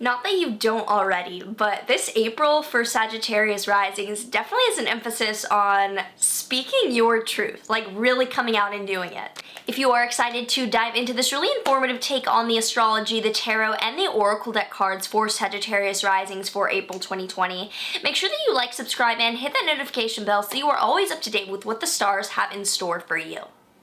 Not that you don't already, but this April for Sagittarius Risings definitely has an emphasis on speaking your truth, like really coming out and doing it. If you are excited to dive into this really informative take on the astrology, the tarot, and the oracle deck cards for Sagittarius Risings for April 2020, make sure that you like, subscribe, and hit that notification bell so you are always up to date with what the stars have in store for you.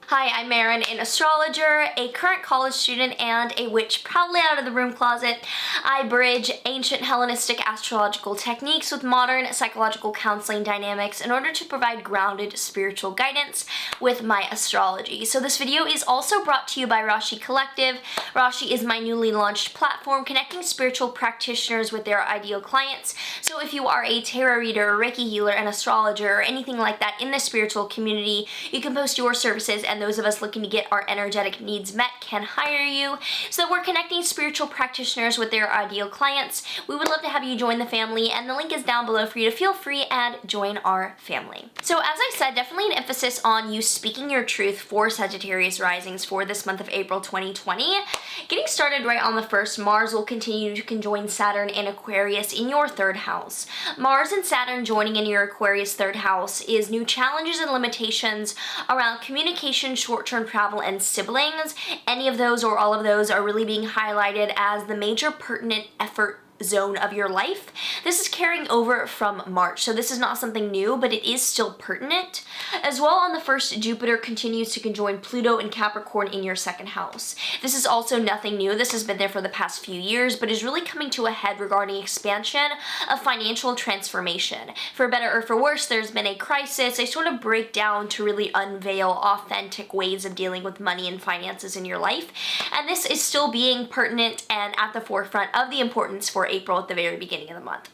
Hi, I'm Maren, an astrologer, a current college student, and a witch proudly out of the broom closet. I bridge ancient Hellenistic astrological techniques with modern psychological counseling dynamics in order to provide grounded spiritual guidance with my astrology. So this video is also brought to you by Rashi Collective. Rashi is my newly launched platform connecting spiritual practitioners with their ideal clients. So if you are a tarot reader, Reiki healer, an astrologer, or anything like that in the spiritual community, you can post your services, and those of us looking to get our energetic needs met can hire you. So we're connecting spiritual practitioners with their ideal clients. We would love to have you join the family, and the link is down below for you to feel free and join our family. So as I said, definitely an emphasis on you speaking your truth for Sagittarius Risings for this month of April 2020. Getting started right on the 1st, Mars will continue to conjoin Saturn in Aquarius in your 3rd house. Mars and Saturn joining in your Aquarius 3rd house is new challenges and limitations around communication, short-term travel, and siblings. Any of those or all of those are really being highlighted as the major pertinent effort zone of your life. This is carrying over from March, so this is not something new, but it is still pertinent. As well, on the 1st, Jupiter continues to conjoin Pluto and Capricorn in your 2nd house. This is also nothing new. This has been there for the past few years, but is really coming to a head regarding expansion of financial transformation. For better or for worse, there's been a crisis, a sort of breakdown to really unveil authentic ways of dealing with money and finances in your life, and this is still being pertinent and at the forefront of the importance for April at the very beginning of the month.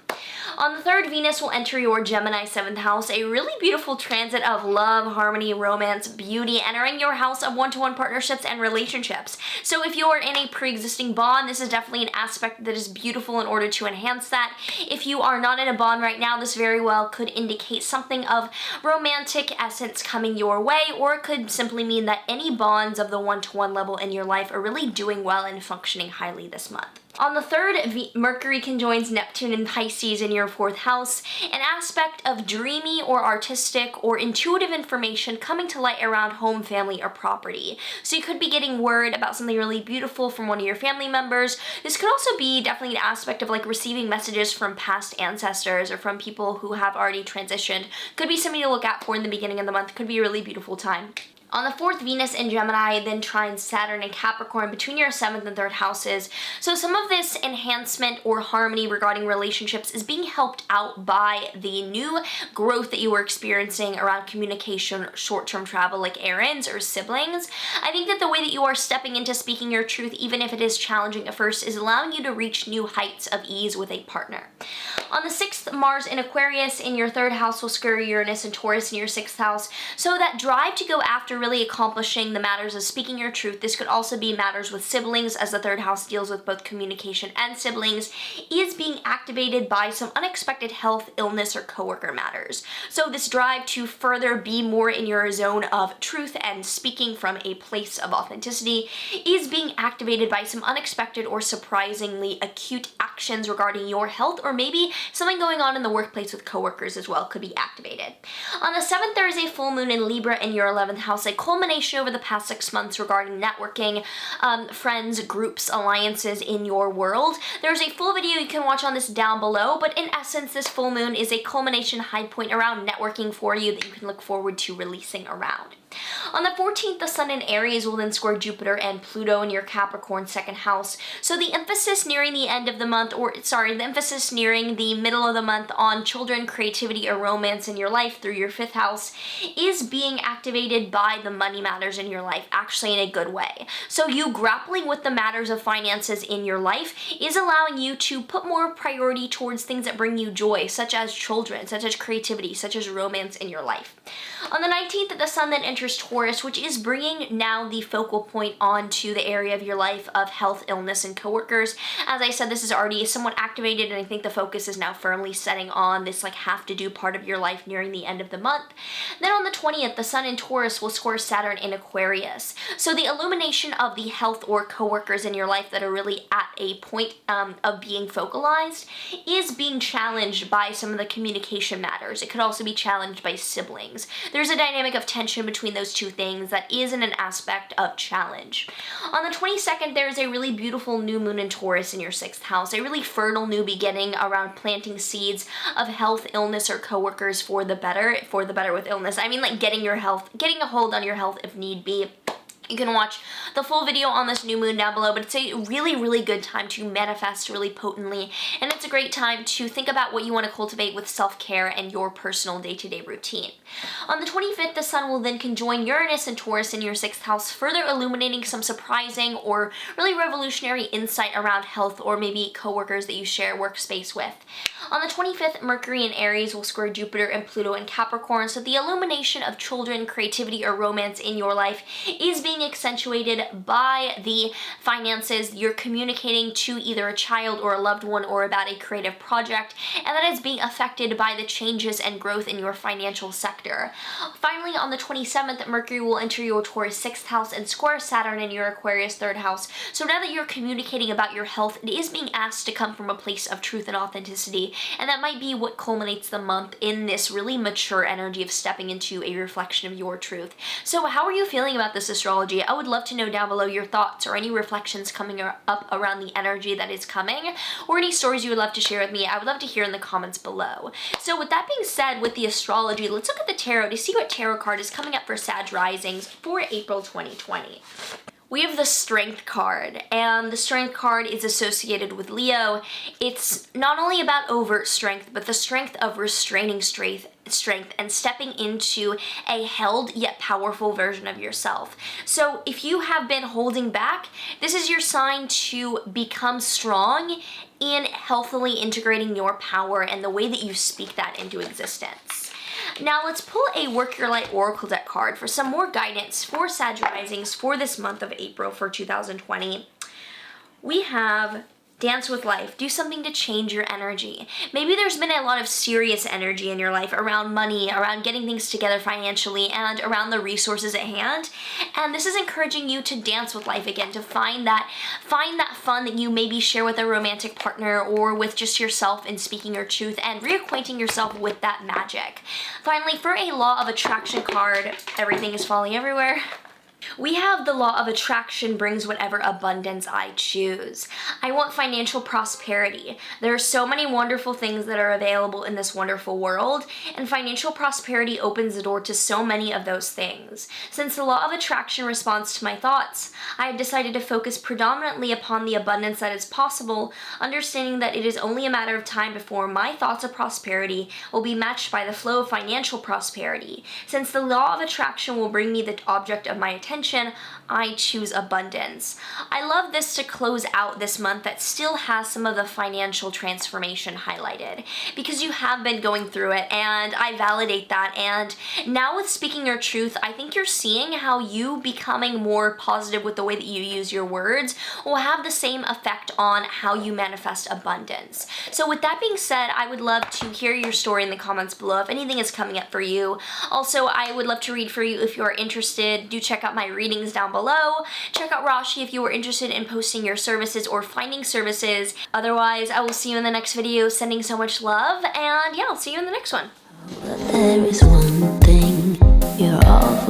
On the 3rd, Venus will enter your Gemini 7th house, a really beautiful transit of love, harmony, romance, beauty, entering your house of one-to-one partnerships and relationships. So if you are in a pre-existing bond, this is definitely an aspect that is beautiful in order to enhance that. If you are not in a bond right now, this very well could indicate something of romantic essence coming your way, or it could simply mean that any bonds of the one-to-one level in your life are really doing well and functioning highly this month. On the 3rd, Mercury conjoins Neptune in Pisces in your 4th house, an aspect of dreamy or artistic or intuitive information coming to light around home, family, or property. So you could be getting word about something really beautiful from one of your family members. This could also be definitely an aspect of like receiving messages from past ancestors or from people who have already transitioned. Could be something to look out for in the beginning of the month. Could be a really beautiful time. On the 4th, Venus in Gemini then trines Saturn and Capricorn between your 7th and 3rd houses. So some of this enhancement or harmony regarding relationships is being helped out by the new growth that you were experiencing around communication, short-term travel like errands or siblings. I think that the way that you are stepping into speaking your truth, even if it is challenging at first, is allowing you to reach new heights of ease with a partner. On the 6th, Mars in Aquarius in your 3rd house will square Uranus and Taurus in your 6th house. So that drive to go after really accomplishing the matters of speaking your truth, this could also be matters with siblings, as the 3rd house deals with both communication and siblings, is being activated by some unexpected health, illness, or coworker matters. So this drive to further be more in your zone of truth and speaking from a place of authenticity is being activated by some unexpected or surprisingly acute actions regarding your health, or maybe something going on in the workplace with coworkers as well could be activated. On the 7th, there is a full moon in Libra in your 11th house, a culmination over the past 6 months regarding networking, friends, groups, alliances in your world. There's a full video you can watch on this down below, but in essence, this full moon is a culmination high point around networking for you that you can look forward to releasing around. On the 14th, the Sun in Aries will then square Jupiter and Pluto in your Capricorn 2nd house. So the emphasis nearing the end of the month, the emphasis nearing the middle of the month on children, creativity, or romance in your life through your 5th house is being activated by the money matters in your life, actually in a good way. So you grappling with the matters of finances in your life is allowing you to put more priority towards things that bring you joy, such as children, such as creativity, such as romance in your life. On the 19th, the Sun then enters enters Taurus, which is bringing now the focal point onto the area of your life of health, illness, and coworkers. As I said, this is already somewhat activated, and I think the focus is now firmly setting on this like have to do part of your life nearing the end of the month. Then on the 20th, the Sun in Taurus will square Saturn in Aquarius. So the illumination of the health or coworkers in your life that are really at a point of being focalized is being challenged by some of the communication matters. It could also be challenged by siblings. There's a dynamic of tension between those two things that is in an aspect of challenge. On the 22nd, there is a really beautiful new moon in Taurus in your 6th house, a really fertile new beginning around planting seeds of health, illness, or coworkers for the better with illness. I mean like getting a hold on your health if need be. You can watch the full video on this new moon down below, but it's a really, really good time to manifest really potently, and it's a great time to think about what you want to cultivate with self-care and your personal day-to-day routine. On the 25th, the Sun will then conjoin Uranus and Taurus in your 6th house, further illuminating some surprising or really revolutionary insight around health or maybe coworkers that you share workspace with. On the 25th, Mercury in Aries will square Jupiter and Pluto in Capricorn, so the illumination of children, creativity, or romance in your life is being accentuated by the finances. You're communicating to either a child or a loved one or about a creative project, and that is being affected by the changes and growth in your financial sector. Finally, on the 27th, Mercury will enter your Taurus 6th house and square Saturn in your Aquarius 3rd house. So now that you're communicating about your health, it is being asked to come from a place of truth and authenticity, and that might be what culminates the month in this really mature energy of stepping into a reflection of your truth. So how are you feeling about this astrology? I would love to know down below your thoughts or any reflections coming up around the energy that is coming, or any stories you would love to share with me. I would love to hear in the comments below. So with that being said, with the astrology, let's look at the tarot to see what tarot card is coming up for Sag Risings for April 2020. We have the Strength card, and the Strength card is associated with Leo. It's not only about overt strength, but the strength of restraining strength and stepping into a held yet powerful version of yourself. So if you have been holding back, this is your sign to become strong in healthily integrating your power and the way that you speak that into existence. Now let's pull a Work Your Light Oracle deck card for some more guidance for Sag Risings for this month of April for 2020. We have Dance with life. Do something to change your energy. Maybe there's been a lot of serious energy in your life around money, around getting things together financially, and around the resources at hand. And this is encouraging you to dance with life again, to find that fun that you maybe share with a romantic partner or with just yourself in speaking your truth and reacquainting yourself with that magic. Finally, for a Law of Attraction card, everything is falling everywhere. We have the Law of Attraction brings whatever abundance I choose. I want financial prosperity. There are so many wonderful things that are available in this wonderful world, and financial prosperity opens the door to so many of those things. Since the Law of Attraction responds to my thoughts, I have decided to focus predominantly upon the abundance that is possible, understanding that it is only a matter of time before my thoughts of prosperity will be matched by the flow of financial prosperity. Since the Law of Attraction will bring me the object of my attention, I choose abundance. I love this to close out this month that still has some of the financial transformation highlighted, because you have been going through it, and I validate that. And now with speaking your truth, I think you're seeing how you becoming more positive with the way that you use your words will have the same effect on how you manifest abundance. So with that being said, I would love to hear your story in the comments below if anything is coming up for you. Also, I would love to read for you if you are interested. Do check out my readings down below. Check out Rashi if you are interested in posting your services or finding services. Otherwise, I will see you in the next video. Sending so much love, and yeah, I'll see you in the next one. But there is one thing you're all